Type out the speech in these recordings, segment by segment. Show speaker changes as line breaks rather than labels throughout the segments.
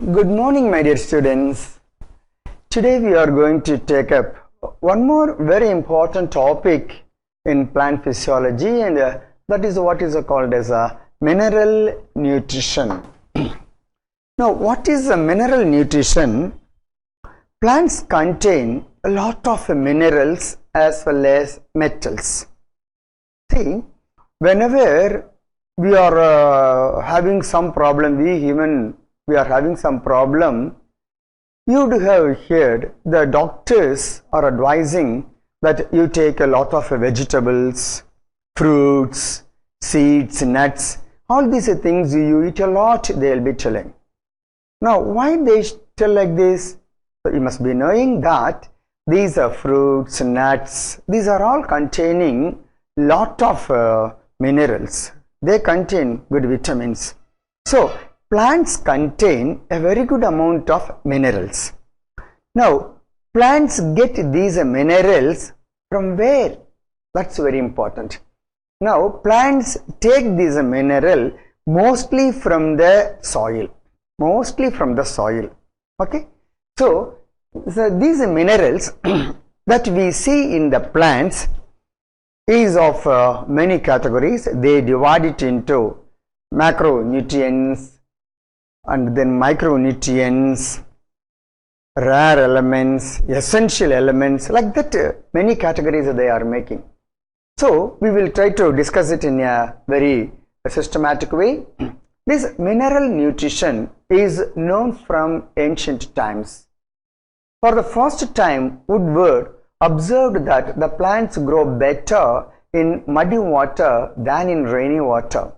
Good morning, my dear students. Today we are going to take up one more very important topic in plant physiology, and that is what is called as mineral nutrition. Now, what is mineral nutrition? Plants contain a lot of minerals as well as metals. See, whenever we are having some problem, we are having some problem, you would have heard the doctors are advising that you take a lot of vegetables, fruits, seeds, nuts, all these things you eat a lot, they will be telling. Now, why they tell like this? So you must be knowing that these are fruits, nuts, these are all containing lot of minerals. They contain good vitamins. So, plants contain a very good amount of minerals. Now, plants get these minerals from where? That's very important. Now, plants take these mineral mostly from the soil. Okay. So these minerals that we see in the plants is of many categories. They divide it into macronutrients and then micronutrients, rare elements, essential elements, like that many categories they are making. So we will try to discuss it in a very systematic way. This mineral nutrition is known from ancient times. For the first time, Woodward observed that the plants grow better in muddy water than in rainy water.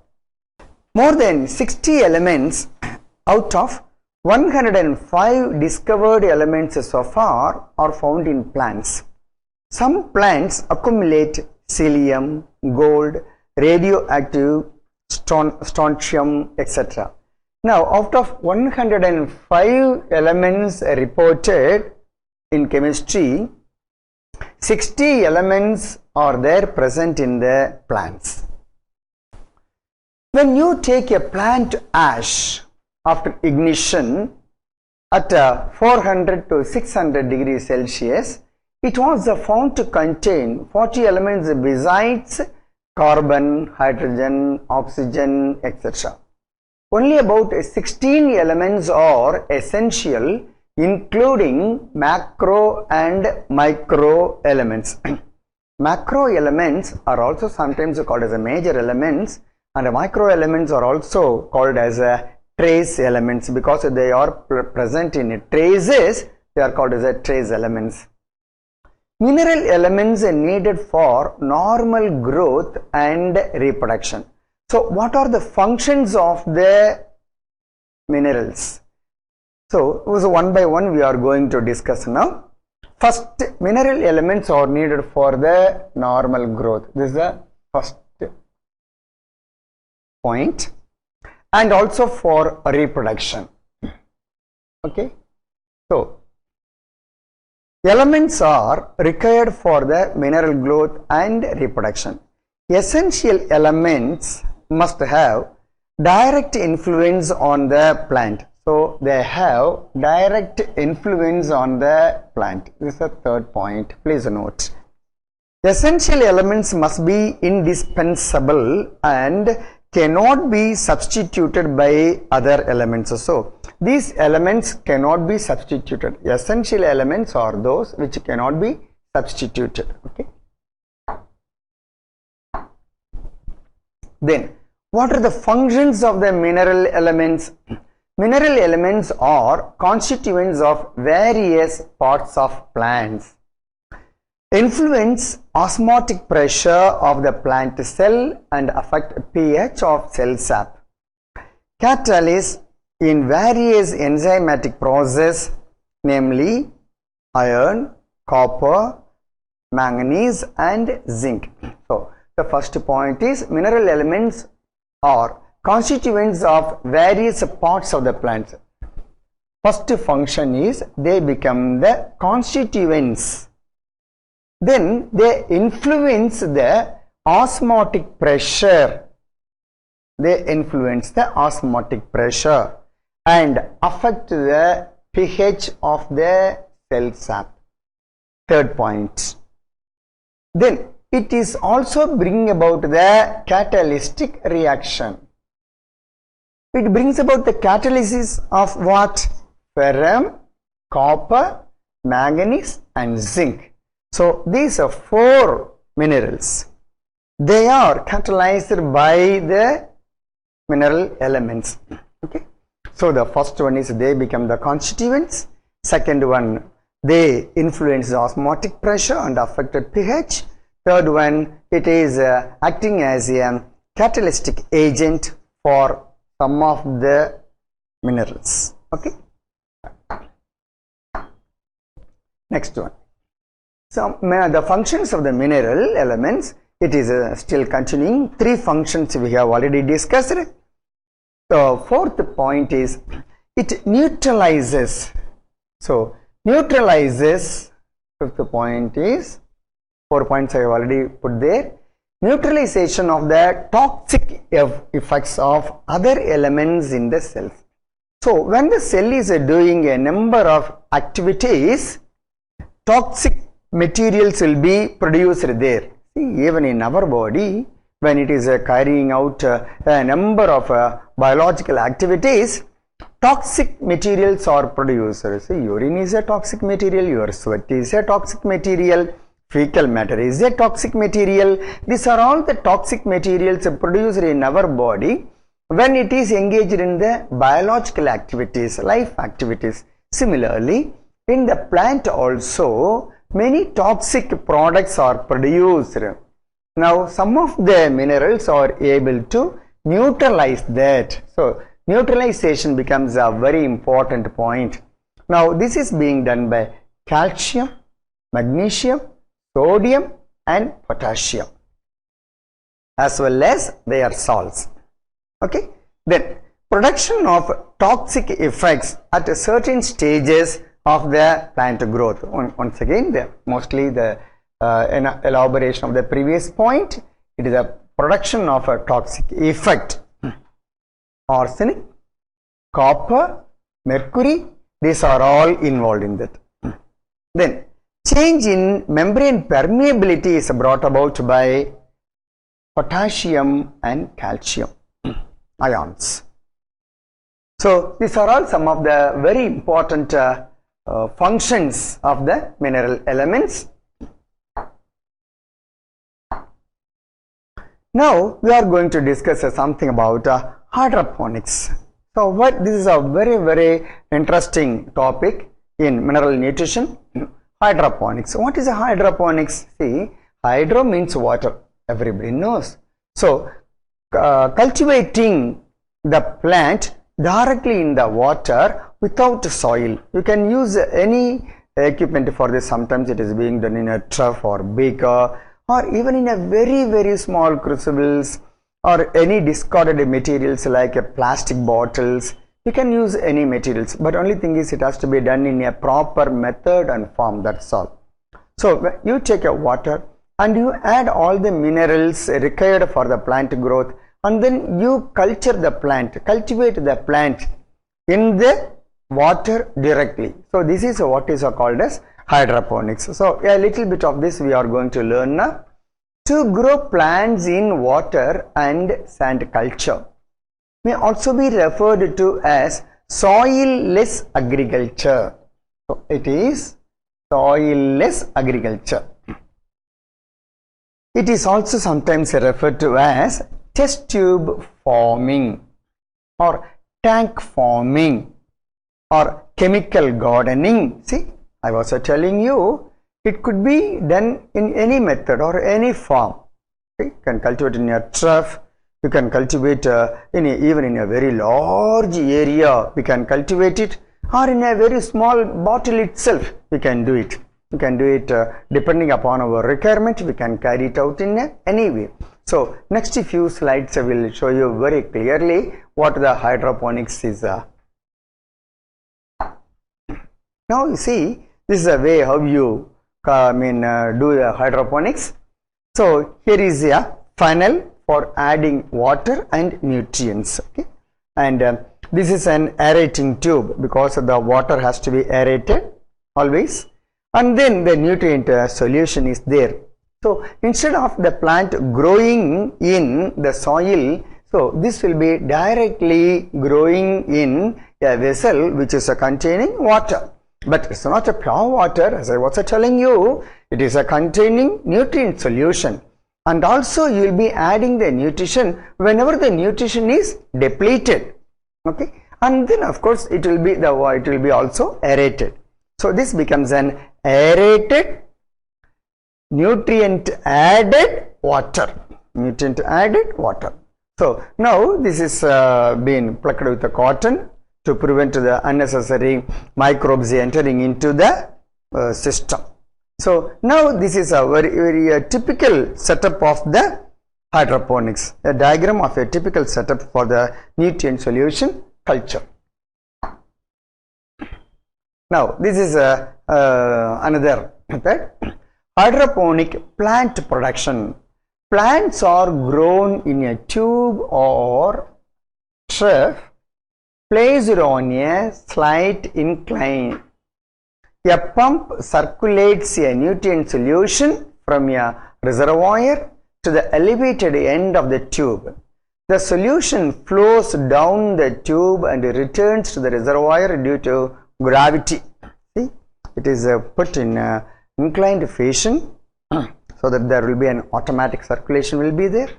More than 60 elements out of 105 discovered elements so far are found in plants. Some plants accumulate selenium, gold, radioactive, strontium, etc. Now, out of 105 elements reported in chemistry, 60 elements are there present in the plants. When you take a plant ash after ignition at 400 to 600 degrees Celsius, it was found to contain 40 elements besides carbon, hydrogen, oxygen, etc. Only about 16 elements are essential, including macro and micro elements. Macro elements are also sometimes called as major elements, and micro elements are also called as trace elements because they are present in traces. They are called as trace elements. Mineral elements are needed for normal growth and reproduction. So, what are the functions of the minerals? So, one by one we are going to discuss now. First, mineral elements are needed for the normal growth. This is the first point, and also for reproduction. Okay. So, elements are required for the mineral growth and reproduction. Essential elements must have direct influence on the plant. So, they have direct influence on the plant. This is the third point. Please note. Essential elements must be indispensable and cannot be substituted by other elements. So, these elements cannot be substituted. Essential elements are those which cannot be substituted. Okay. Then, what are the functions of the mineral elements? Mineral elements are constituents of various parts of plants. Influence osmotic pressure of the plant cell and affect pH of cell sap. Catalyst in various enzymatic process, namely iron, copper, manganese and zinc. So, the first point is mineral elements are constituents of various parts of the plant. First function is they become the constituents. Then they influence the osmotic pressure. They influence the osmotic pressure and affect the pH of the cell sap. Third point. Then it is also bring about the catalytic reaction. It brings about the catalysis of what? Ferrum, copper, manganese and zinc. So these are 4 minerals. They are catalyzed by the mineral elements. Okay. So the first one is they become the constituents. Second one, they influence the osmotic pressure and affected pH. Third one, it is acting as a catalytic agent for some of the minerals. Okay. Next one. So the functions of the mineral elements, it is still continuing. 3 functions we have already discussed. The fourth point is it neutralizes. So neutralizes. Fifth point is 4 points I have already put there. Neutralization of the toxic effects of other elements in the cell. So when the cell is doing a number of activities, toxic materials will be produced there. See, even in our body, when it is carrying out a number of biological activities, toxic materials are produced. See, urine is a toxic material, your sweat is a toxic material, fecal matter is a toxic material. These are all the toxic materials produced in our body when it is engaged in the biological activities, life activities. Similarly, in the plant also, many toxic products are produced. Now, some of the minerals are able to neutralize that. So, neutralization becomes a very important point. Now, this is being done by calcium, magnesium, sodium and potassium, as well as their salts. Okay. Then, production of toxic effects at certain stages of the plant growth. Once again, mostly the elaboration of the previous point, it is a production of a toxic effect. Arsenic, copper, mercury, these are all involved in that. Then change in membrane permeability is brought about by potassium and calcium ions. So these are all some of the very important functions of the mineral elements. Now we are going to discuss something about hydroponics. So this is a very interesting topic in mineral nutrition. Hydroponics. What is a hydroponics? See, hydro means water. Everybody knows. So cultivating the plant directly in the water without soil. You can use any equipment for this. Sometimes it is being done in a trough or beaker, or even in a very small crucibles, or any discarded materials like plastic bottles. You can use any materials, but only thing is it has to be done in a proper method and form. That's all. So you take a water and you add all the minerals required for the plant growth, and then you cultivate the plant in the water directly. So this is what is called as hydroponics. So a little bit of this we are going to learn now. To grow plants in water and sand culture may also be referred to as soil-less agriculture. So it is soil-less agriculture. It is also sometimes referred to as test tube farming or tank farming or chemical gardening. See, I was telling you, it could be done in any method or any form. Okay? You can cultivate in a trough, you can cultivate even in a very large area, we can cultivate it, or in a very small bottle itself, we can do it. We can do it depending upon our requirement, we can carry it out in any way. So, next few slides I will show you very clearly what the hydroponics is. Now, you see, this is a way how you do the hydroponics. So here is a funnel for adding water and nutrients. Okay? And this is an aerating tube because the water has to be aerated always, and then the nutrient solution is there. So instead of the plant growing in the soil, so this will be directly growing in a vessel which is containing water. But it's not a pure water, as I was telling you, it is a containing nutrient solution. And also you will be adding the nutrition whenever the nutrition is depleted. Okay, and then of course it will be also aerated. So this becomes an aerated nutrient added water. Nutrient added water. So now this is being plucked with the cotton to prevent the unnecessary microbes entering into the system. So now this is a very typical setup of the hydroponics, a diagram of a typical setup for the nutrient solution culture. Now this is another method, hydroponic plant production. Plants are grown in a tube or trough placed on a slight incline. A pump circulates a nutrient solution from a reservoir to the elevated end of the tube. The solution flows down the tube and returns to the reservoir due to gravity. See, it is put in inclined fashion so that there will be an automatic circulation will be there.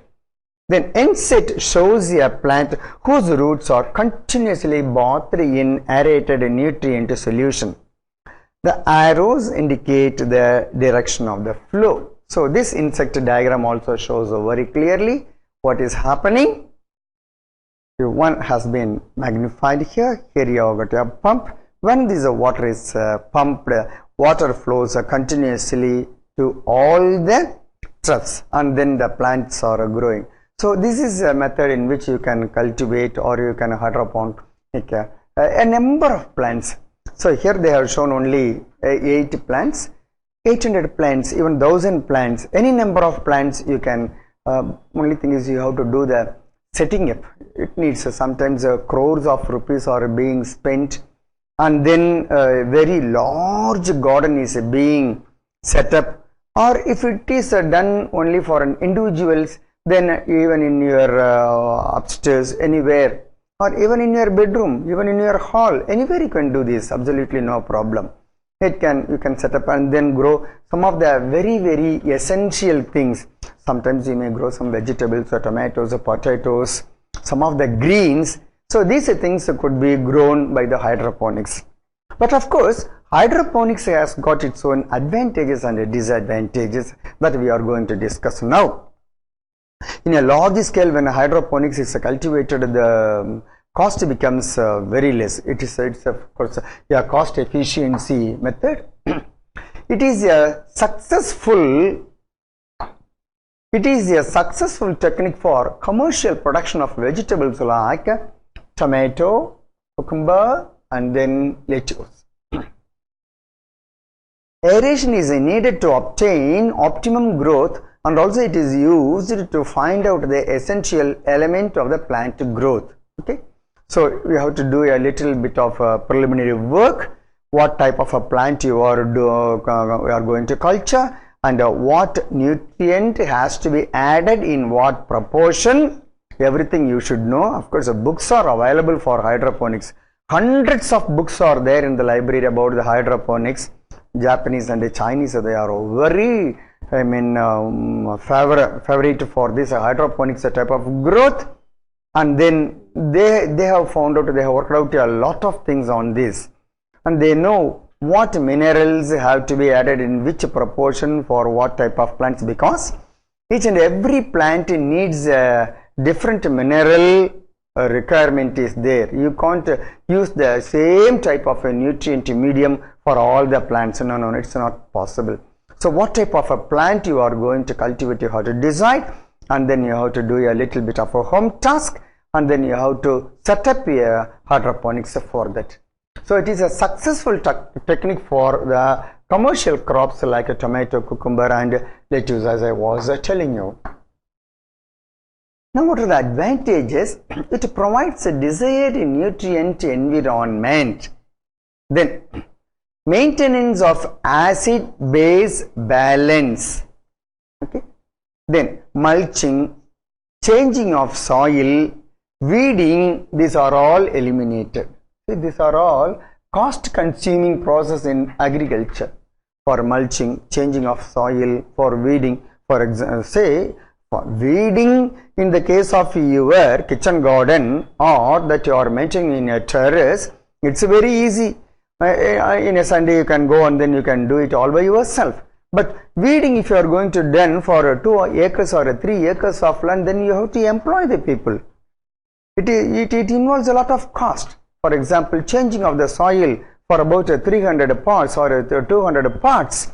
Then inset shows a plant whose roots are continuously bathed in aerated nutrient solution. The arrows indicate the direction of the flow. So this insect diagram also shows very clearly what is happening. One has been magnified here. Here you have got a pump. When this water is pumped, water flows continuously to all the troughs, and then the plants are growing. So this is a method in which you can cultivate or you can hydroponic a number of plants. So here they have shown only 8 plants, 800 plants, even 1000 plants, any number of plants you can. Only thing is you have to do the setting up. It needs sometimes crores of rupees are being spent, and then a very large garden is being set up. Or if it is done only for an individuals, then even in your upstairs, anywhere, or even in your bedroom, even in your hall, anywhere you can do this, absolutely no problem. You can set up and then grow some of the very essential things. Sometimes you may grow some vegetables or tomatoes or potatoes, some of the greens. So these things could be grown by the hydroponics. But of course, hydroponics has got its own advantages and disadvantages that we are going to discuss now. In a large scale, when hydroponics is cultivated, the cost becomes very less. It's of course a cost efficiency method. It is a successful technique for commercial production of vegetables like tomato, cucumber, and then lettuce. Aeration is needed to obtain optimum growth, and also it is used to find out the essential element of the plant growth. Okay, so we have to do a little bit of preliminary work. What type of a plant you are going to culture, and what nutrient has to be added in what proportion. Everything you should know. Of course, books are available for hydroponics. Hundreds of books are there in the library about the hydroponics. Japanese and Chinese, they are very favorite for this hydroponics type of growth, and then they have found out, they have worked out a lot of things on this, and they know what minerals have to be added in which proportion for what type of plants, because each and every plant needs a different mineral requirement is there. You can't use the same type of a nutrient medium for all the plants. No, it's not possible. So what type of a plant you are going to cultivate, you have to decide, and then you have to do a little bit of a home task, and then you have to set up a hydroponics for that. So it is a successful technique for the commercial crops like a tomato, cucumber, and lettuce, as I was telling you. Now what are the advantages? It provides a desired nutrient environment. Then maintenance of acid-base balance. Okay. Then mulching, changing of soil, weeding, these are all eliminated. See, these are all cost consuming process in agriculture. For mulching, changing of soil, for weeding, for example, say for weeding in the case of your kitchen garden or that you are maintaining in a terrace, it's very easy. In a Sunday you can go and then you can do it all by yourself. But weeding, if you are going to done for 2 acres or 3 acres of land, then you have to employ the people. It involves a lot of cost. For example, changing of the soil for about 300 parts or 200 parts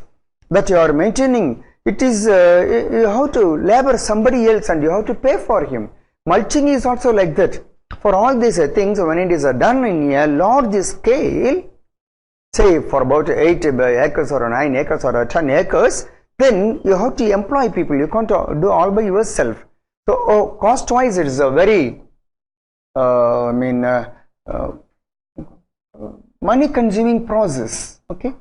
that you are maintaining, it is you have to labor somebody else and you have to pay for him. Mulching is also like that. For all these things, when it is done in a large scale, say for about 8 acres or 9 acres or 10 acres, then you have to employ people. You can't do all by yourself. So cost wise it is a very money consuming process. Okay.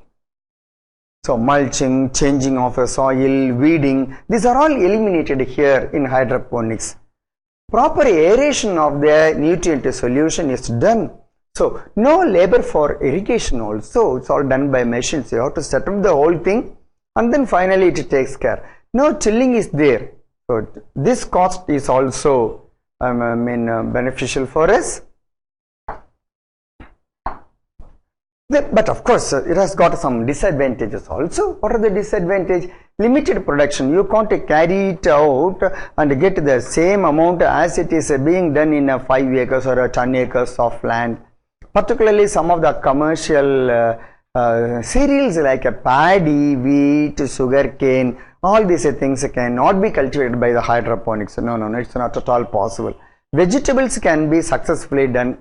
So mulching, changing of a soil, weeding, these are all eliminated here in hydroponics. Proper aeration of the nutrient solution is done. So no labor for irrigation also, it's all done by machines. You have to set up the whole thing and then finally it takes care. No tilling is there. So this cost is also beneficial for us. But of course, it has got some disadvantages also. What are the disadvantages? Limited production. You can't carry it out and get the same amount as it is being done in a 5 acres or a 10 acres of land. Particularly some of the commercial cereals like a paddy, wheat, sugarcane, all these things cannot be cultivated by the hydroponics. No, it's not at all possible. Vegetables can be successfully done.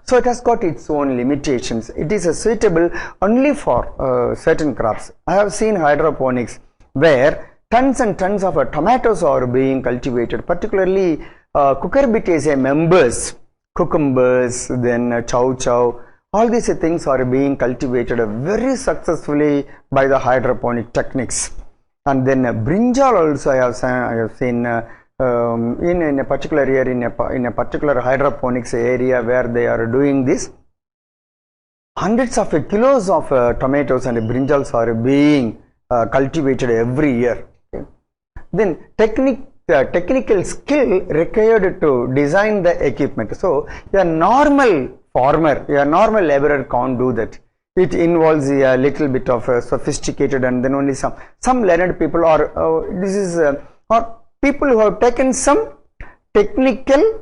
So it has got its own limitations. It is suitable only for certain crops. I have seen hydroponics where tons and tons of tomatoes are being cultivated, particularly cucurbitaceae members, cucumbers, then chow, all these things are being cultivated very successfully by the hydroponic techniques. And then brinjal also I have seen in a particular area, in a particular hydroponics area where they are doing this, hundreds of kilos of tomatoes and brinjals are being cultivated every year. Okay. Then technical skill required to design the equipment. So a normal farmer, a normal laborer can't do that. It involves a little bit of sophisticated, and then only some learned people or people who have taken some technical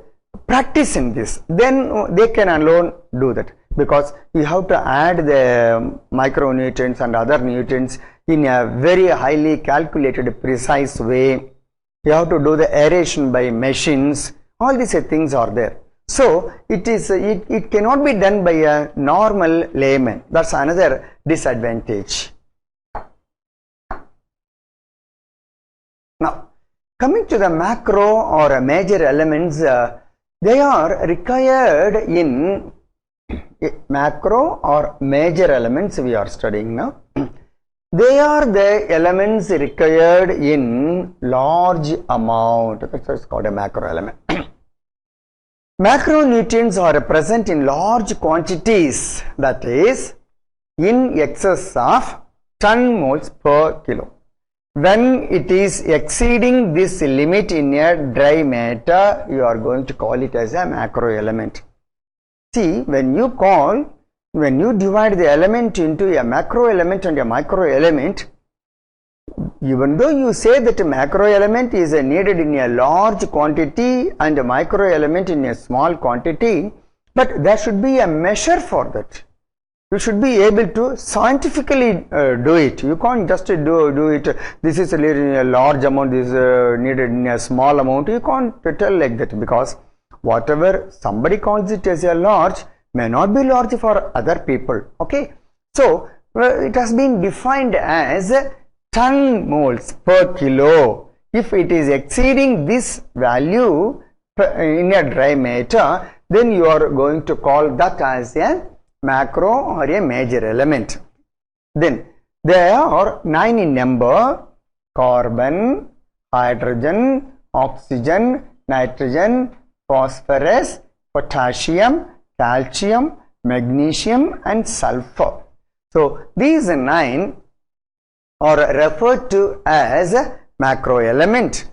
practice in this, then they can alone do that, because you have to add the micronutrients and other nutrients in a very highly calculated, precise way. You have to do the aeration by machines. All these things are there. So it cannot be done by a normal layman. That's another disadvantage. Now, coming to the macro or major elements, they are required in macro or major elements we are studying now. They are the elements required in large amount. That's why it's called a macro element. Macronutrients are present in large quantities, that is in excess of 10 moles per kilo. When it is exceeding this limit in a dry matter, you are going to call it as a macro element. See, when you divide the element into a macro element and a micro element, even though you say that a macro element is needed in a large quantity and a micro element in a small quantity, but there should be a measure for that. You should be able to scientifically do it. You can't just do it, this is in a large amount, this is needed in a small amount. You can't tell like that, because whatever somebody calls it as a large may not be large for other people. Okay, so it has been defined as 10 moles per kilo. If it is exceeding this value, in a dry matter, then you are going to call that as a macro or a major element. Then there are 9 in number: carbon, hydrogen, oxygen, nitrogen, phosphorus, potassium, calcium, magnesium and sulfur. So these 9 are referred to as macro element.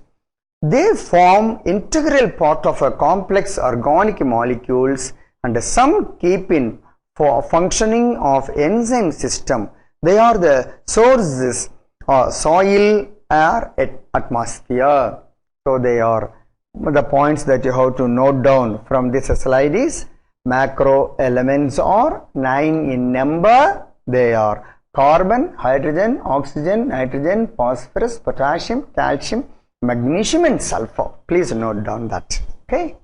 They form integral part of a complex organic molecules, and some keep in for functioning of enzyme system. They are the sources of soil, air, atmosphere. So they are the points that you have to note down from this slide is: macro elements are 9 in number. They are carbon, hydrogen, oxygen, nitrogen, phosphorus, potassium, calcium, magnesium and sulfur. Please note down that. Okay.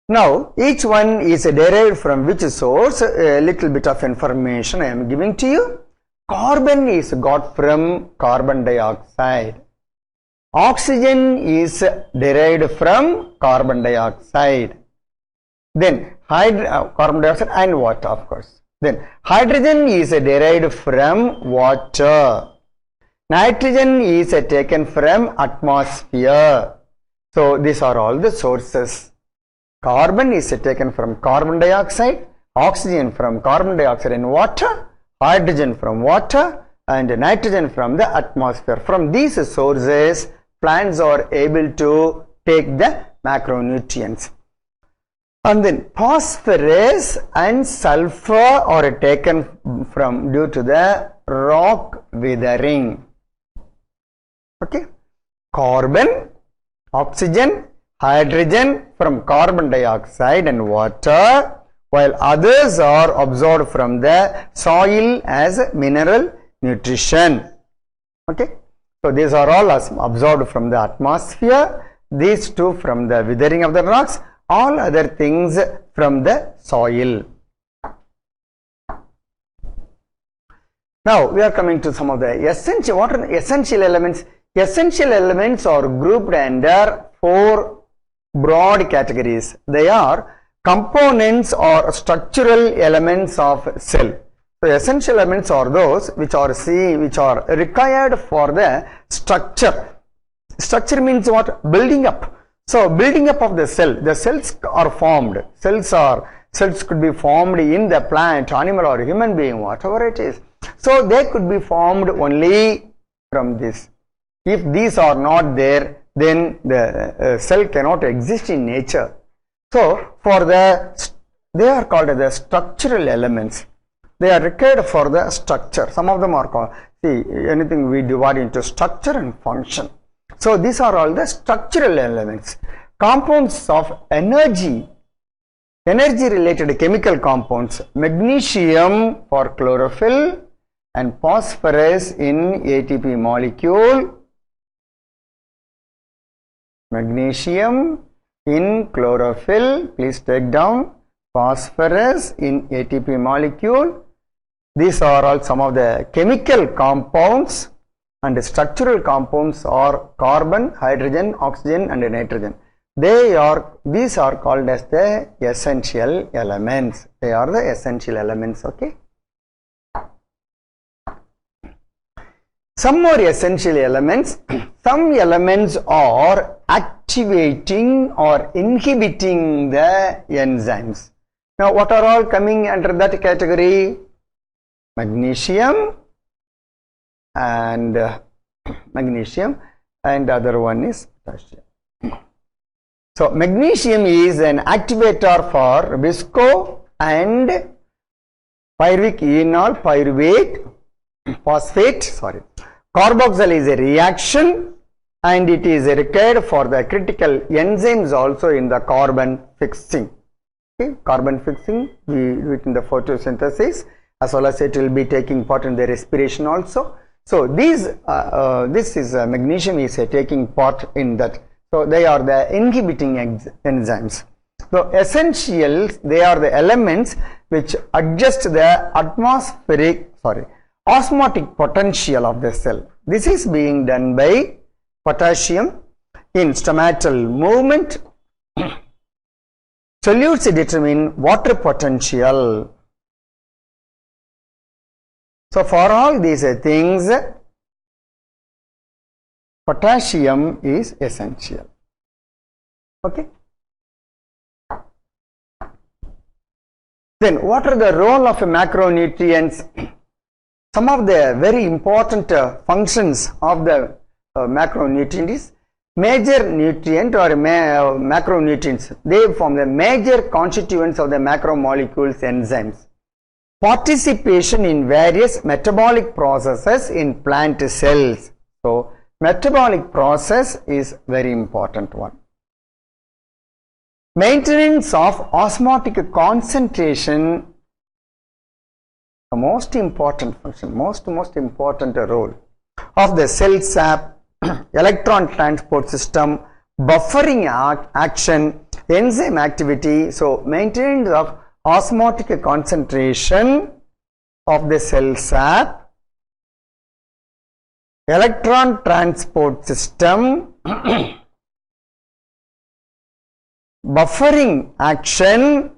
Now each one is derived from which source? A little bit of information I am giving to you. Carbon is got from carbon dioxide. Oxygen is derived from carbon dioxide. Then carbon dioxide and water, of course. Then hydrogen is derived from water. Nitrogen is taken from atmosphere. So these are all the sources. Carbon is taken from carbon dioxide, oxygen from carbon dioxide and water, hydrogen from water and nitrogen from the atmosphere. From these sources, plants are able to take the macronutrients. And then phosphorus and sulfur are taken from due to the rock weathering. Okay, carbon, oxygen, hydrogen from carbon dioxide and water, while others are absorbed from the soil as mineral nutrition. Okay, so these are all absorbed from the atmosphere, these two from the weathering of the rocks, all other things from the soil. Now we are coming to some of the essential. What are the essential elements? Essential elements are grouped under 4 broad categories. They are components or structural elements of cell. So essential elements are those which are required for the structure. Structure means what? Building up. So building up of the cell. The cells are formed. Cells could be formed in the plant, animal or human being, whatever it is. So they could be formed only from this. If these are not there, then the cell cannot exist in nature. So they are called the structural elements. They are required for the structure. Some of them are called, anything we divide into structure and function. So these are all the structural elements. Compounds of energy related chemical compounds: magnesium for chlorophyll and phosphorus in ATP molecule. Magnesium in chlorophyll, please take down, phosphorus in ATP molecule. These are all some of the chemical compounds, and the structural compounds are carbon, hydrogen, oxygen and nitrogen. These are called as the essential elements. They are the essential elements. Okay. Some more essential elements. Some elements are activating or inhibiting the enzymes. Now what are all coming under that category? Magnesium and other one is potassium. So magnesium is an activator for visco and pyruvic enol pyruvate phosphate. Carboxyl is a reaction, and it is required for the critical enzymes also in the carbon fixing. Okay, carbon fixing we do it in the photosynthesis, as well as it will be taking part in the respiration also. So magnesium is taking part in that. So they are the inhibiting enzymes. So essentials, they are the elements which adjust the osmotic potential of the cell. This is being done by potassium in stomatal movement. Solutes determine water potential. So for all these things, potassium is essential. Okay. Then what are the role of macronutrients? Some of the very important functions of the macronutrient is major nutrient or macronutrients. They form the major constituents of the macromolecules enzymes. Participation in various metabolic processes in plant cells. So metabolic process is very important one. Maintenance of osmotic concentration, the most important function, most important role of the cell sap, electron transport system, buffering action, enzyme activity. So maintenance of osmotic concentration of the cell sap, electron transport system, buffering action,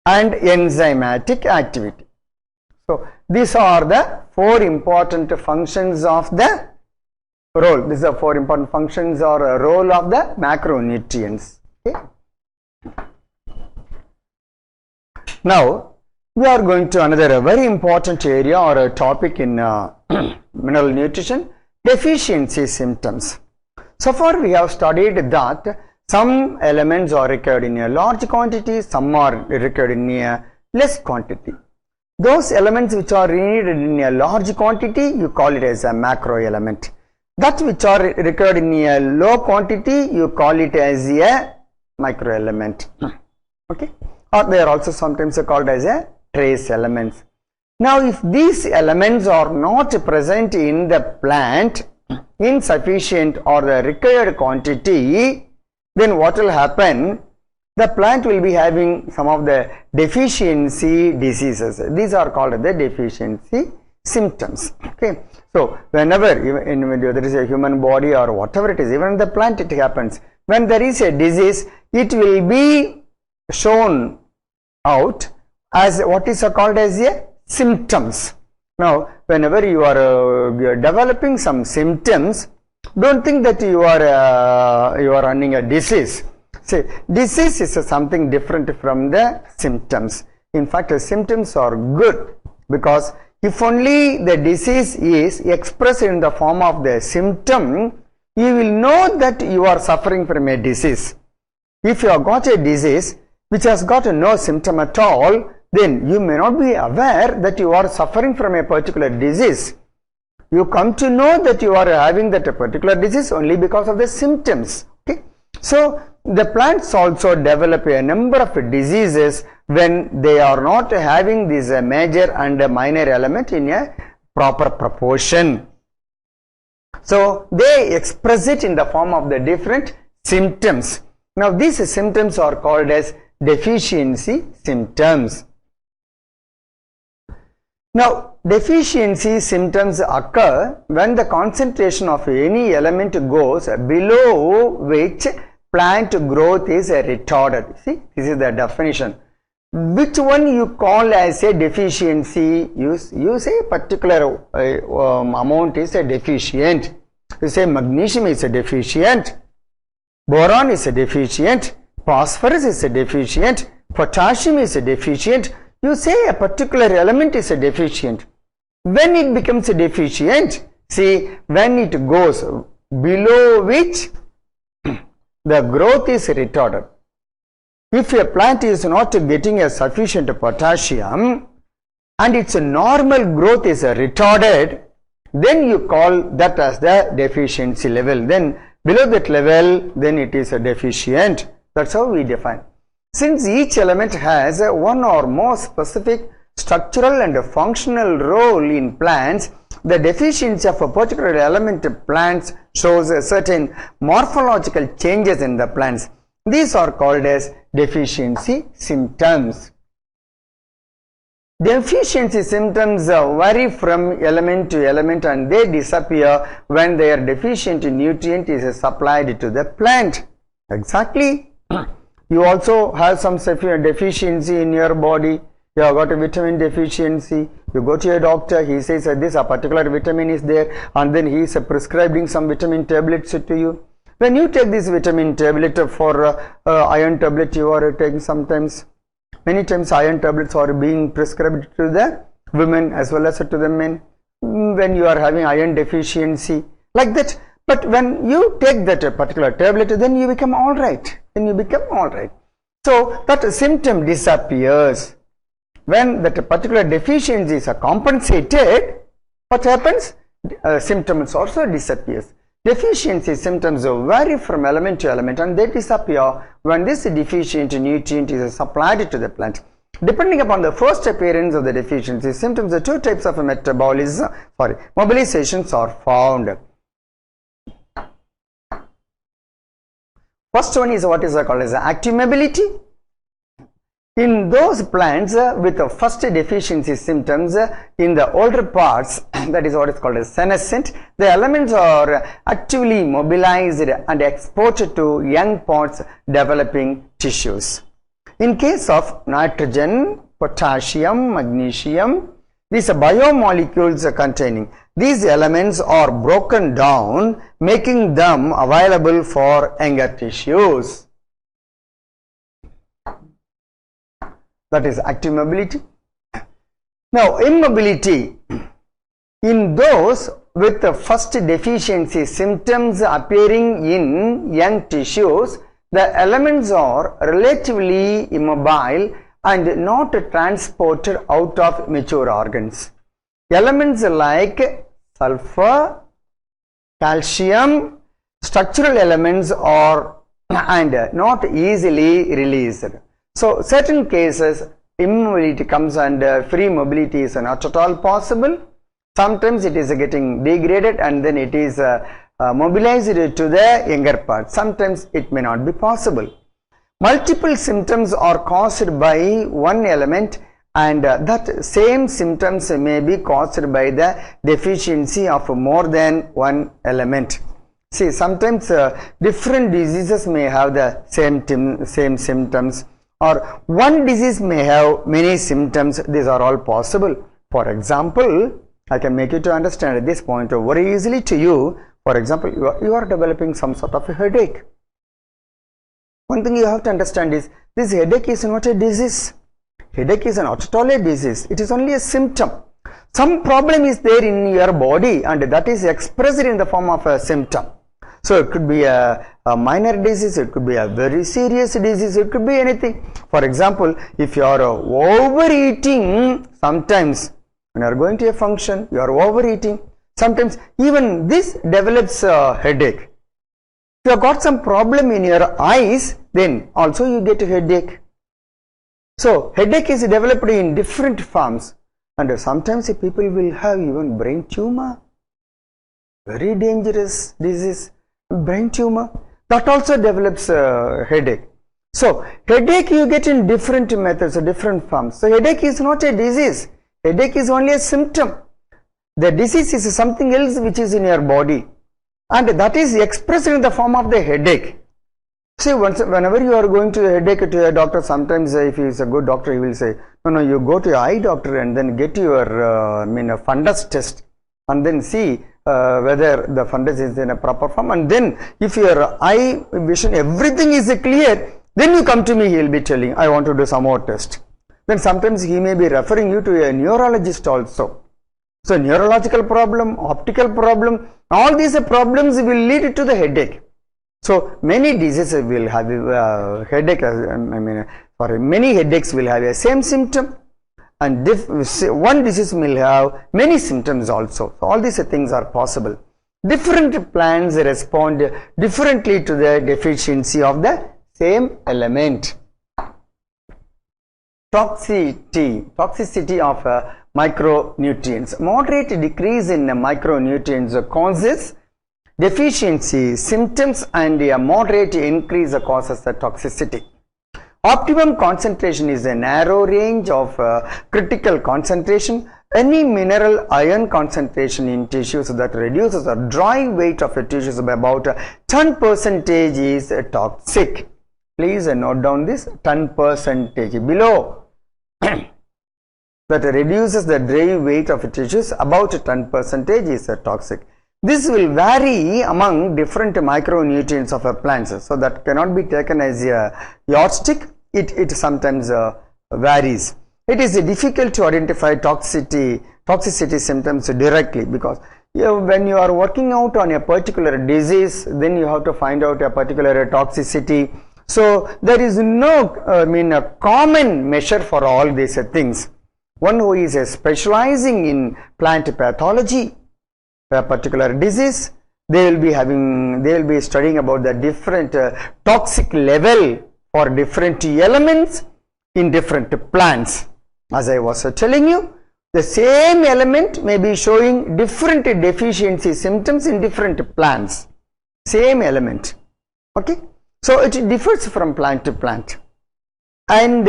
and enzymatic activity. So these are the four important functions of the role. These are four important functions or a role of the macronutrients. Okay. Now we are going to another very important area or a topic in mineral nutrition, deficiency symptoms. So far we have studied that some elements are required in a large quantity, some are required in a less quantity. Those elements which are needed in a large quantity, you call it as a macro element. That which are required in a low quantity, you call it as a micro element. Okay, or they are also sometimes called as a trace elements. Now if these elements are not present in the plant in sufficient or the required quantity, then what will happen? The plant will be having some of the deficiency diseases. These are called the deficiency symptoms. Okay, so whenever there is a human body or whatever it is, even in the plant it happens. When there is a disease, it will be shown out as what is called as a symptoms. Now whenever you are developing some symptoms, don't think that you are running a disease. See, disease is something different from the symptoms. In fact, the symptoms are good, because if only the disease is expressed in the form of the symptom, you will know that you are suffering from a disease. If you have got a disease which has got no symptom at all, then you may not be aware that you are suffering from a particular disease. You come to know that you are having that particular disease only because of the symptoms. Okay, so the plants also develop a number of diseases when they are not having this major and minor element in a proper proportion. So they express it in the form of the different symptoms. Now these symptoms are called as deficiency symptoms. Now deficiency symptoms occur when the concentration of any element goes below which plant growth is retarded. See, this is the definition. Which one you call as a deficiency? You say particular amount is a deficient. You say magnesium is a deficient, boron is a deficient, phosphorus is a deficient, potassium is a deficient. You say a particular element is a deficient. When it becomes a deficient, see, when it goes below which the growth is retarded. If a plant is not getting a sufficient potassium and its normal growth is retarded, then you call that as the deficiency level. Then below that level, then it is a deficient. That's how we define. Since each element has one or more specific structural and functional role in plants, the deficiency of a particular element in plants shows certain morphological changes in the plants. These are called as deficiency symptoms. Deficiency symptoms vary from element to element and they disappear when their deficient nutrient is supplied to the plant. Exactly. You also have some deficiency in your body. You have got a vitamin deficiency. You go to your doctor, he says this a particular vitamin is there, and then he is prescribing some vitamin tablets to you. When you take this vitamin tablet for iron tablet, you are taking sometimes, many times iron tablets are being prescribed to the women as well as to the men when you are having iron deficiency, like that. But when you take that particular tablet, then you become all right. So that symptom disappears. When that particular deficiencies are compensated, what happens? Symptoms also disappears. Deficiency symptoms vary from element to element and they disappear when this deficient nutrient is supplied to the plant. Depending upon the first appearance of the deficiency symptoms, the two types of mobilizations are found. First one is what is called as active mobility. In those plants with the first deficiency symptoms in the older parts, that is what is called as senescent, the elements are actively mobilized and exported to young parts developing tissues. In case of nitrogen, potassium, magnesium, these biomolecules containing these elements are broken down, making them available for younger tissues. That is active mobility. Now, immobility. In those with the first deficiency symptoms appearing in young tissues, the elements are relatively immobile and not transported out of mature organs. Elements like sulfur, calcium, structural elements are not easily released. So, certain cases immobility comes and free mobility is not at all possible. Sometimes it is getting degraded and then it is mobilized to the younger part. Sometimes it may not be possible. Multiple symptoms are caused by one element and that same symptoms may be caused by the deficiency of more than one element. See, sometimes different diseases may have the same symptoms, or one disease may have many symptoms. These are all possible. For example, I can make you to understand at this point very easily to you. For example, you are developing some sort of a headache. One thing you have to understand is this headache is not a disease. Headache is not at all a disease. It is only a symptom. Some problem is there in your body and that is expressed in the form of a symptom. So it could be a minor disease, it could be a very serious disease, it could be anything. For example, if you are overeating, sometimes when you are going to a function, you are overeating, sometimes even this develops a headache. If you have got some problem in your eyes, then also you get a headache. So headache is developed in different forms and sometimes people will have even brain tumor, very dangerous disease. Brain tumor, that also develops a headache. So headache you get in different methods, different forms. So headache is not a disease. Headache is only a symptom. The disease is something else which is in your body and that is expressed in the form of the headache. See, whenever you are going to a headache to a doctor, sometimes if he is a good doctor, he will say, no, you go to your eye doctor and then get your fundus test and then see whether the fundus is in a proper form, and then if your eye vision everything is clear, then you come to me, he will be telling, I want to do some more test. Then sometimes he may be referring you to a neurologist also. So neurological problem, optical problem, all these problems will lead to the headache. So many diseases will have headache, for many headaches will have a same symptom. And one disease will have many symptoms also. So all these things are possible. Different plants respond differently to the deficiency of the same element. Toxicity of micronutrients. Moderate decrease in micronutrients causes deficiency symptoms and a moderate increase causes the toxicity. Optimum concentration is a narrow range of critical concentration. Any mineral iron concentration in tissues that reduces the dry weight of the tissues by about 10% is toxic. Please note down this 10% below. That reduces the dry weight of tissues about 10% is toxic. This will vary among different micronutrients of plants, so that cannot be taken as a yardstick. It sometimes varies. It is difficult to identify toxicity symptoms directly, because when you are working out on a particular disease, then you have to find out a particular toxicity. So there is no a common measure for all these things. One who is specializing in plant pathology, a particular disease, they will be studying about the different toxic level for different elements in different plants. As I was telling you, the same element may be showing different deficiency symptoms in different plants. Same element. Okay. So it differs from plant to plant. And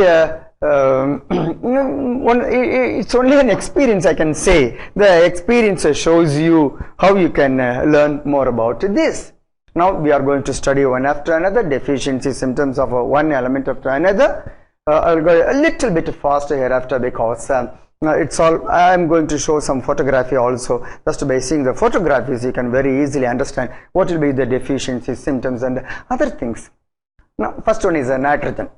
it's only an experience, I can say. The experience shows you how you can learn more about this. Now we are going to study one after another deficiency symptoms of one element after another. I'll go a little bit faster hereafter, because it's all, I'm going to show some photography also. Just by seeing the photographies, you can very easily understand what will be the deficiency symptoms and other things. Now, first one is nitrogen.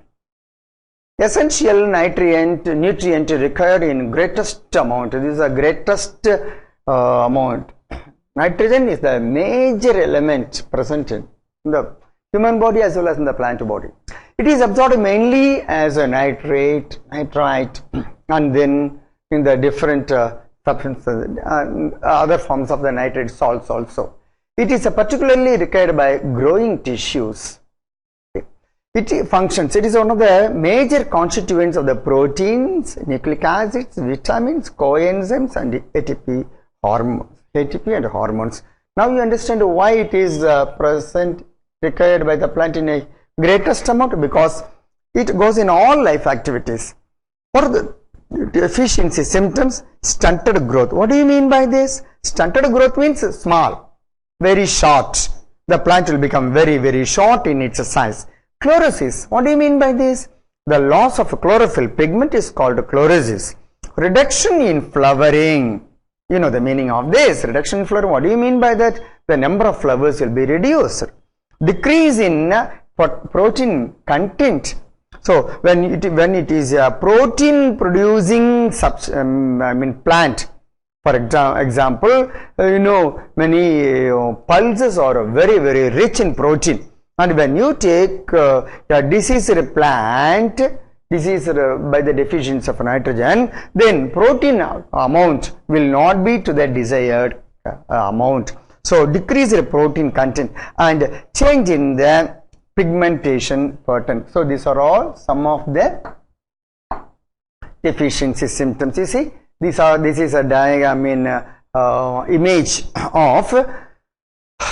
Essential nutrient required in greatest amount. This is the greatest amount. Nitrogen is the major element present in the human body as well as in the plant body. It is absorbed mainly as a nitrate, nitrite, and then in the different substances, other forms of the nitrate salts also. It is particularly required by growing tissues. It functions. It is one of the major constituents of the proteins, nucleic acids, vitamins, coenzymes, and ATP hormones. ATP and hormones. Now you understand why it is present, required by the plant in a greatest amount, because it goes in all life activities. What are the deficiency symptoms? Stunted growth. What do you mean by this? Stunted growth means small, very short. The plant will become very, very short in its size. Chlorosis. What do you mean by this? The loss of chlorophyll pigment is called chlorosis. Reduction in flowering. You know the meaning of this. Reduction in flowering. What do you mean by that? The number of flowers will be reduced. Decrease in protein content. So when it is a protein producing plant, for example, many pulses are very, very rich in protein. And when you take a diseased plant, diseased by the deficiency of nitrogen, then protein amount will not be to the desired amount. So decreased protein content and change in the pigmentation pattern. So these are all some of the deficiency symptoms. You see, this is a diagram image of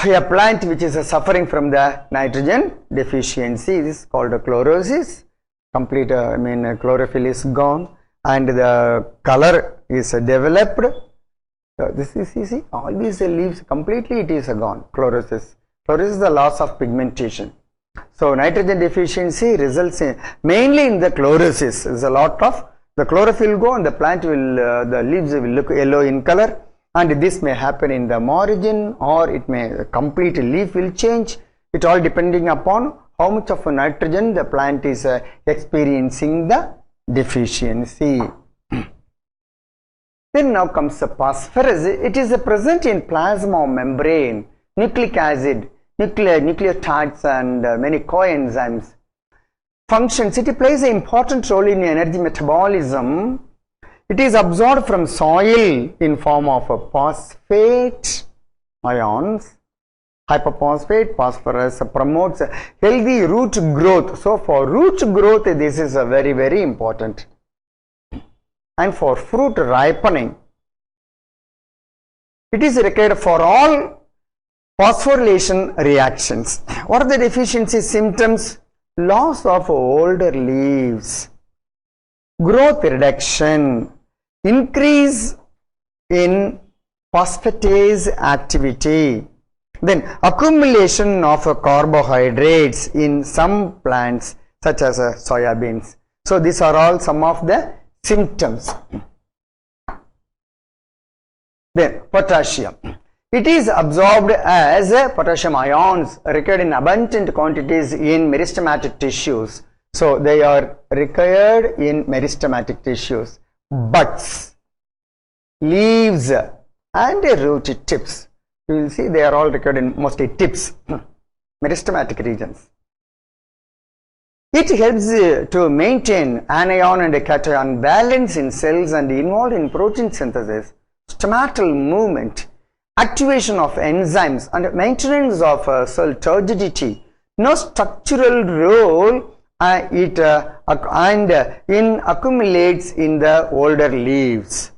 a plant which is suffering from the nitrogen deficiency. This is called a chlorosis. Complete chlorophyll is gone and the color is developed. This is, you see, all these leaves completely it is gone. Chlorosis. Chlorosis is the loss of pigmentation. So nitrogen deficiency results in mainly in the chlorosis. There's a lot of the chlorophyll go and the plant will the leaves will look yellow in color, and this may happen in the margin or it may complete leaf will change. It all depending upon how much of nitrogen the plant is experiencing the deficiency. Then now comes the phosphorus. It is present in plasma membrane, nucleic acid, nucleotides and many coenzymes. Functions. It plays an important role in energy metabolism. It is absorbed from soil in form of phosphate ions. Hyperphosphate, phosphorus promotes healthy root growth. So for root growth this is very, very important. And for fruit ripening, it is required for all phosphorylation reactions. What are the deficiency symptoms? loss of older leaves, growth reduction, increase in phosphatase activity, then accumulation of carbohydrates in some plants such as soybeans. So these are all some of the symptoms. Then potassium. It is absorbed as potassium ions required in abundant quantities in meristematic tissues. So they are required in meristematic tissues. Buds, leaves and root tips. You will see they are all required in mostly tips, meristematic regions. It helps to maintain anion and cation balance in cells and involved in protein synthesis, stomatal movement, activation of enzymes and maintenance of cell turgidity. No structural role it accumulates in the older leaves.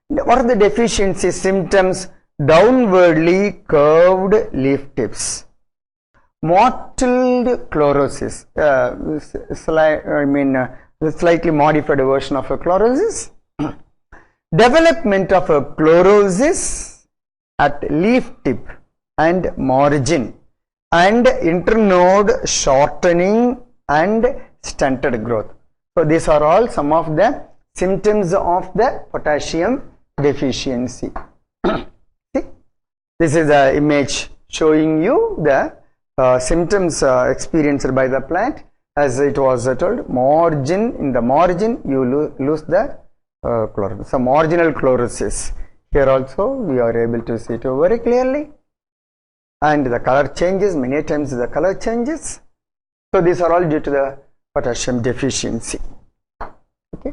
What are the deficiency symptoms? Downwardly curved leaf tips, mottled chlorosis, slightly modified version of a chlorosis, development of a chlorosis at leaf tip and margin, and internode shortening and stunted growth. So these are all some of the symptoms of the potassium deficiency. See, this is the image showing you the symptoms experienced by the plant. As it was told, margin, in the margin you lose the chlorosis, so marginal chlorosis. Here also we are able to see it very clearly, and the color changes, many times the color changes. So these are all due to the potassium deficiency. Okay.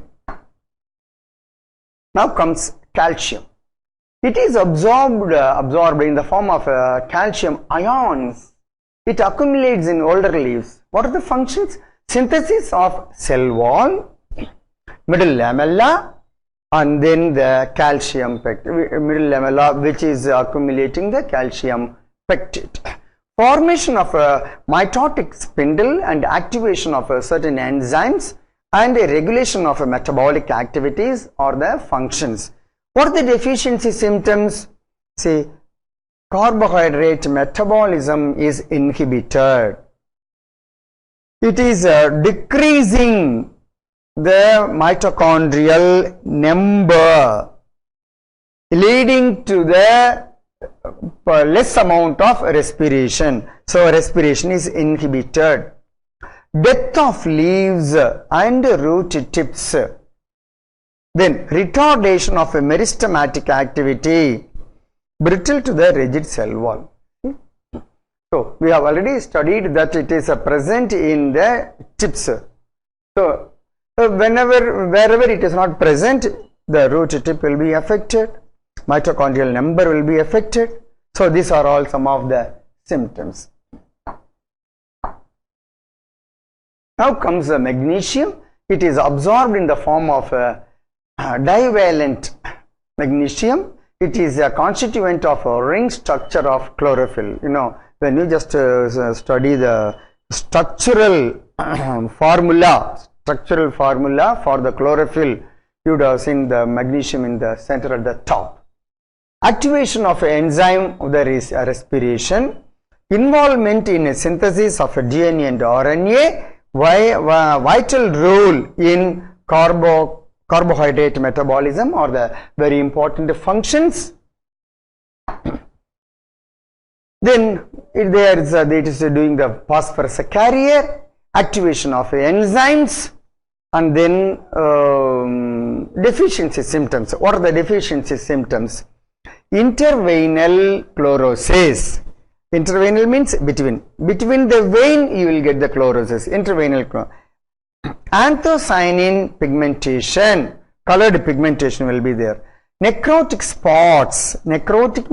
Now comes calcium. It is absorbed in the form of calcium ions. It accumulates in older leaves. What are the functions? Synthesis of cell wall, middle lamella, and then the calcium pectate, middle lamella, which is accumulating the calcium pectate. Formation of a mitotic spindle and activation of certain enzymes and a regulation of metabolic activities are the functions. What are the deficiency symptoms? See, carbohydrate metabolism is inhibited. It is decreasing the mitochondrial number, leading to the less amount of respiration. So respiration is inhibited. Death of leaves and root tips. Then retardation of a meristematic activity, brittle to the rigid cell wall. So we have already studied that it is present in the tips. So wherever it is not present, the root tip will be affected, mitochondrial number will be affected. So these are all some of the symptoms. Now comes the magnesium. It is absorbed in the form of divalent magnesium. It is a constituent of a ring structure of chlorophyll. You know, when you just study the structural formula for the chlorophyll, you would have seen the magnesium in the center at the top. Activation of an enzyme, there is a respiration, involvement in a synthesis of a DNA and RNA, vital role in carbohydrate metabolism are the very important functions. Then it is doing the phosphorus carrier, activation of enzymes, and then deficiency symptoms. What are the deficiency symptoms? Intervenal chlorosis. Intervenal means between the vein you will get the chlorosis. Intervenal anthocyanin pigmentation, colored pigmentation will be there. Necrotic spots. Necrotic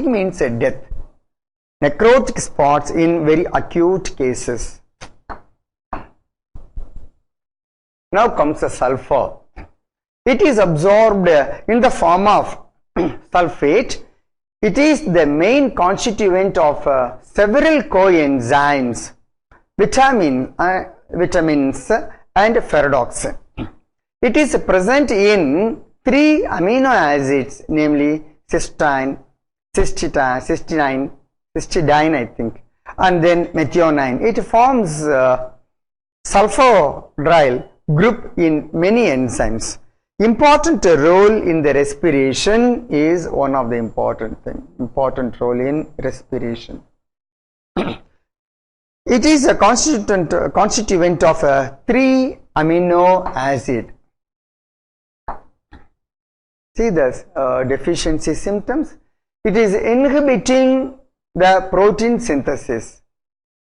means a death. Necrotic spots in very acute cases. Now comes the sulfur. It is absorbed in the form of sulfate. It is the main constituent of several coenzymes. vitamins and ferredox. It is present in 3 amino acids, namely cysteine, cystidine, I think, and then methionine. It forms sulfonyl group in many enzymes. Important role in the respiration is one of the important role in respiration. It is a constituent of a 3 amino acid. See the deficiency symptoms. It is inhibiting the protein synthesis,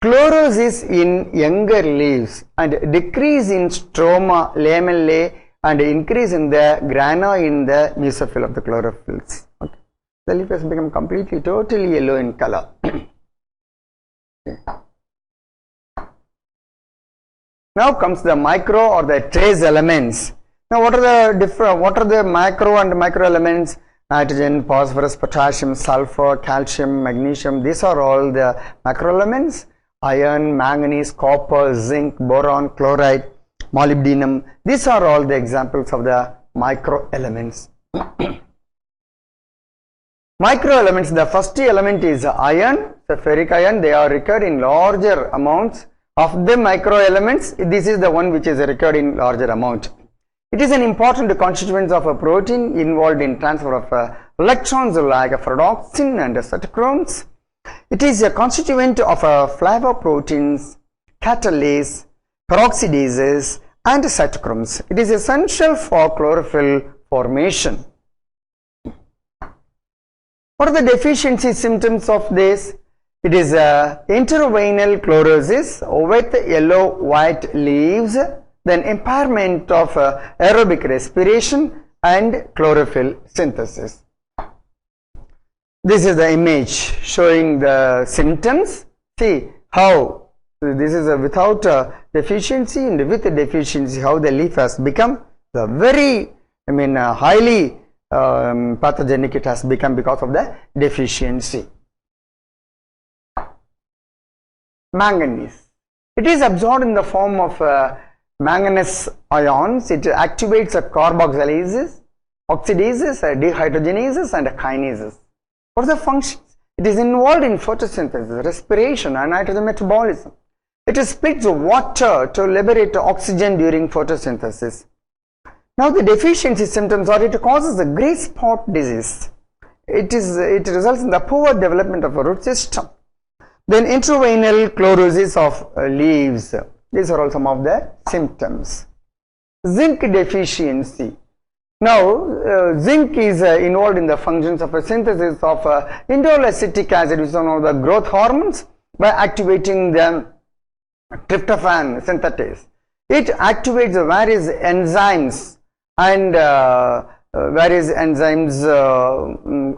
chlorosis in younger leaves, and decrease in stroma, lamellae, and increase in the grana in the mesophyll of the chlorophylls. Okay. The leaf has become completely, totally yellow in color. Okay. Now comes the micro or the trace elements. Now what are the macro and micro elements? Nitrogen, phosphorus, potassium, sulfur, calcium, magnesium. These are all the macro elements. Iron, manganese, copper, zinc, boron, chloride, molybdenum. These are all the examples of the micro elements. Micro elements, the first element is iron, the ferric iron. They are required in larger amounts. Of the micro elements, this is the one which is required in larger amount. It is an important constituent of a protein involved in transfer of electrons like ferredoxin and cytochromes. It is a constituent of flavoproteins, catalase, peroxidases, and cytochromes. It is essential for chlorophyll formation. What are the deficiency symptoms of this? It is intraveinal chlorosis with yellow-white leaves, then impairment of aerobic respiration and chlorophyll synthesis. This is the image showing the symptoms. See how this is without deficiency and with deficiency, how the leaf has become the very, highly pathogenic it has become because of the deficiency. Manganese. It is absorbed in the form of manganese ions. It activates carboxylases, oxidases, dehydrogenases, and kinases. What are the functions? It is involved in photosynthesis, respiration, and nitrogen metabolism. It splits water to liberate oxygen during photosynthesis. Now the deficiency symptoms are it causes a gray spot disease. It results in the poor development of a root system. Then intraveinal chlorosis of leaves. These are all some of the symptoms. Zinc deficiency. Now, zinc is involved in the functions of a synthesis of indole acetic acid, which is one of the growth hormones, by activating the tryptophan synthetase. It activates various enzymes and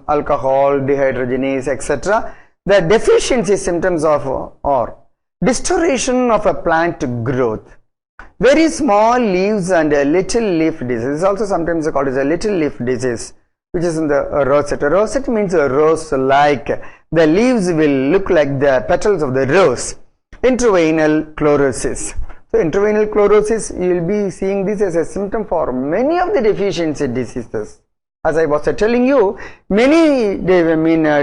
alcohol, dehydrogenase, etc. The deficiency symptoms are distortion of a plant growth, very small leaves, and a little leaf disease. This is also sometimes called as a little leaf disease, which is in the rosette. Rosette means a rose-like. The leaves will look like the petals of the rose. Intraveinal chlorosis. So intraveinal chlorosis, you will be seeing this as a symptom for many of the deficiency diseases. As I was telling you, many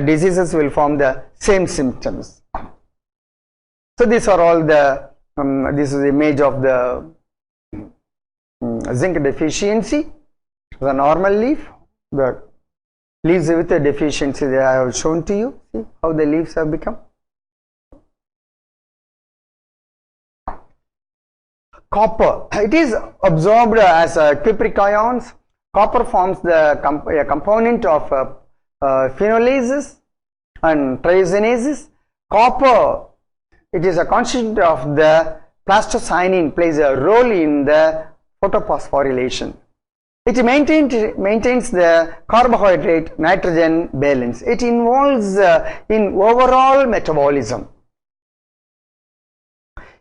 diseases will form the same symptoms. So these are all the, this is the image of the zinc deficiency. The normal leaf, the leaves with the deficiency that I have shown to you. See how the leaves have become. Copper, it is absorbed as cupric ions. Copper forms the a component of phenolases and triosinases. Copper, it is a constituent of the plastocyanin, plays a role in the photophosphorylation. It maintains the carbohydrate nitrogen balance. It involves in overall metabolism.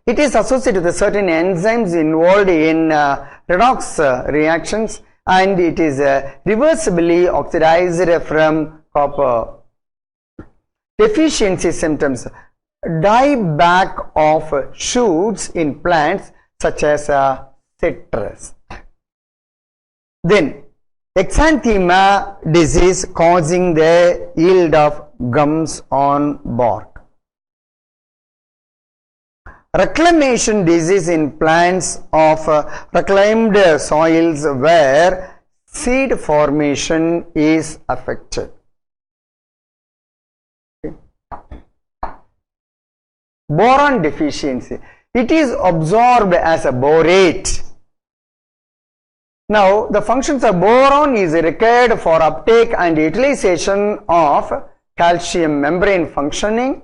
It is associated with certain enzymes involved in redox reactions, and it is reversibly oxidized from copper. Deficiency symptoms. dieback of shoots in plants such as citrus. Then exanthema disease causing the yield of gums on bark. Reclamation disease in plants of reclaimed soils where seed formation is affected. Boron deficiency. It is absorbed as a borate. Now, the functions of boron is required for uptake and utilization of calcium membrane functioning,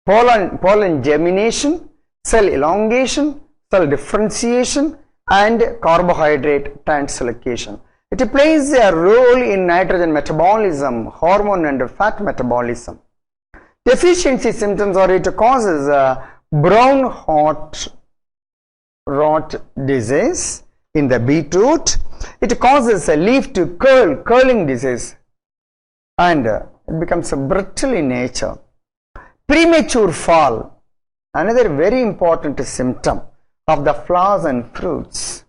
pollen germination, cell elongation, cell differentiation, and carbohydrate translocation. It plays a role in nitrogen metabolism, hormone and fat metabolism. Deficiency symptoms are it causes brown rot disease in the beetroot. It causes a leaf to curling disease, and it becomes brittle in nature. Premature fall, another very important symptom of the flowers and fruits.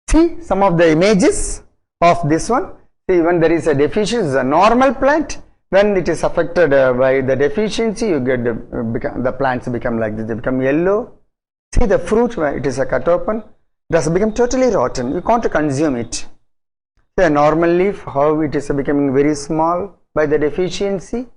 See some of the images of this one. See, when there is a deficiency, it's a normal plant. When it is affected by the deficiency, you get the plants become like this, they become yellow. See the fruit, when it is a cut open, it has become totally rotten. You can't consume it. See a normal leaf, how it is becoming very small by the deficiency.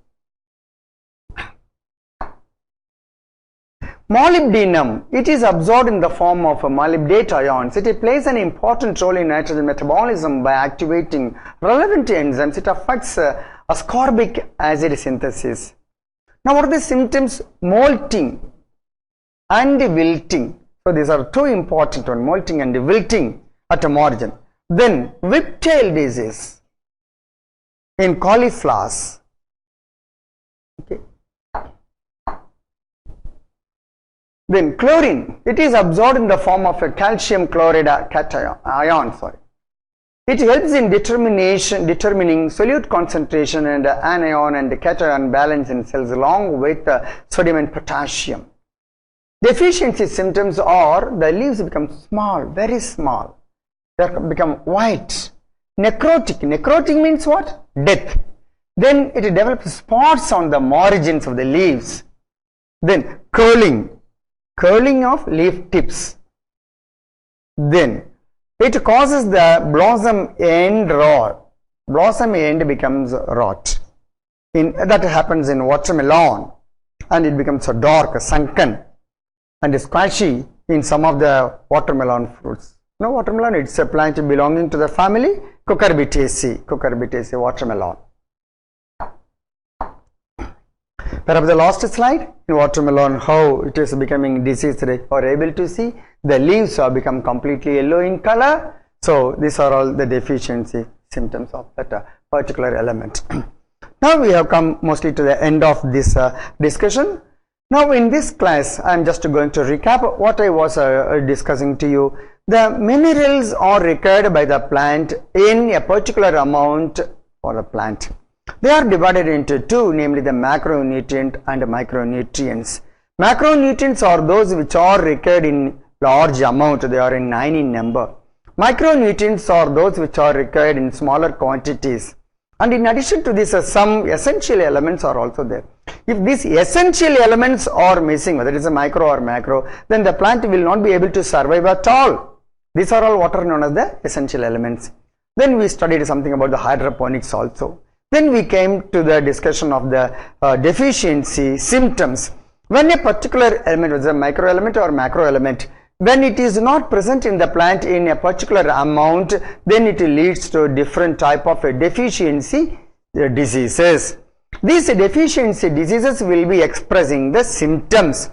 Molybdenum, it is absorbed in the form of molybdate ions. It plays an important role in nitrogen metabolism by activating relevant enzymes. It affects ascorbic acid synthesis. Now, what are the symptoms? Molting and wilting. So, these are two important ones, molting and wilting at a margin. Then, whiptail disease in cauliflowers. Okay. Then chlorine, it is absorbed in the form of a calcium chloride ion. It helps in determining solute concentration and anion and cation balance in cells along with sodium and potassium. Deficiency symptoms are the leaves become small, very small. They become white. Necrotic. Necrotic means what? Death. Then it develops spots on the margins of the leaves. Then curling. Curling of leaf tips. Then it causes the blossom end rot. Blossom end becomes rot. That happens in watermelon, and it becomes so dark, sunken, and squashy in some of the watermelon fruits. No, watermelon, it's a plant belonging to the family Cucurbitaceae watermelon. Perhaps the last slide, in watermelon, how it is becoming diseased, you are able to see the leaves have become completely yellow in color. So these are all the deficiency symptoms of that particular element. Now we have come mostly to the end of this discussion. Now in this class, I am just going to recap what I was discussing to you. The minerals are required by the plant in a particular amount for the plant. They are divided into two, namely the macronutrient and micronutrients. Macronutrients are those which are required in large amount. They are in 9 in number. Micronutrients are those which are required in smaller quantities. And in addition to this, some essential elements are also there. If these essential elements are missing, whether it is a micro or macro, then the plant will not be able to survive at all. These are all what are known as the essential elements. Then we studied something about the hydroponics also. Then we came to the discussion of the deficiency symptoms. When a particular element, whether a micro element or macro element, when it is not present in the plant in a particular amount, then it leads to different type of deficiency diseases. These deficiency diseases will be expressing the symptoms.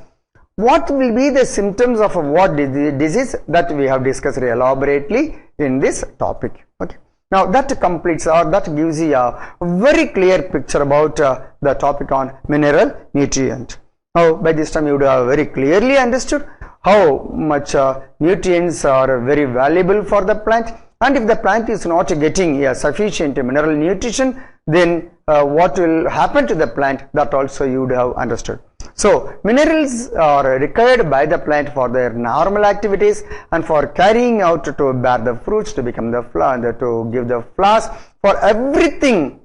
What will be the symptoms of what disease, that we have discussed elaborately in this topic. Okay. Now that completes, or that gives you a very clear picture about the topic on mineral nutrient. Now by this time you would have very clearly understood how much nutrients are very valuable for the plant, And if the plant is not getting sufficient mineral nutrition, then what will happen to the plant, that also you would have understood. So minerals are required by the plant for their normal activities and for carrying out to bear the fruits, to become the flower, to give the flowers. For everything,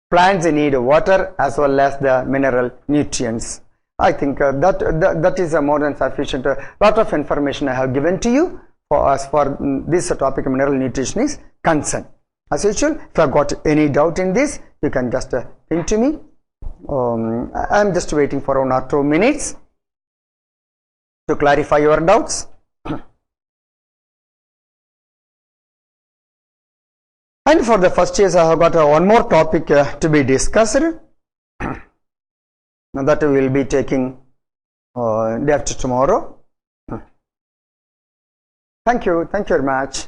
plants need water as well as the mineral nutrients. I think that is more than sufficient. A lot of information I have given to you for us for this topic of mineral nutrition is concerned. As usual, if you have got any doubt in this, you can just ping to me. I am just waiting for 1 or 2 minutes to clarify your doubts. And for the first years, I have got one more topic to be discussed. That we will be taking day after tomorrow. Thank you very much.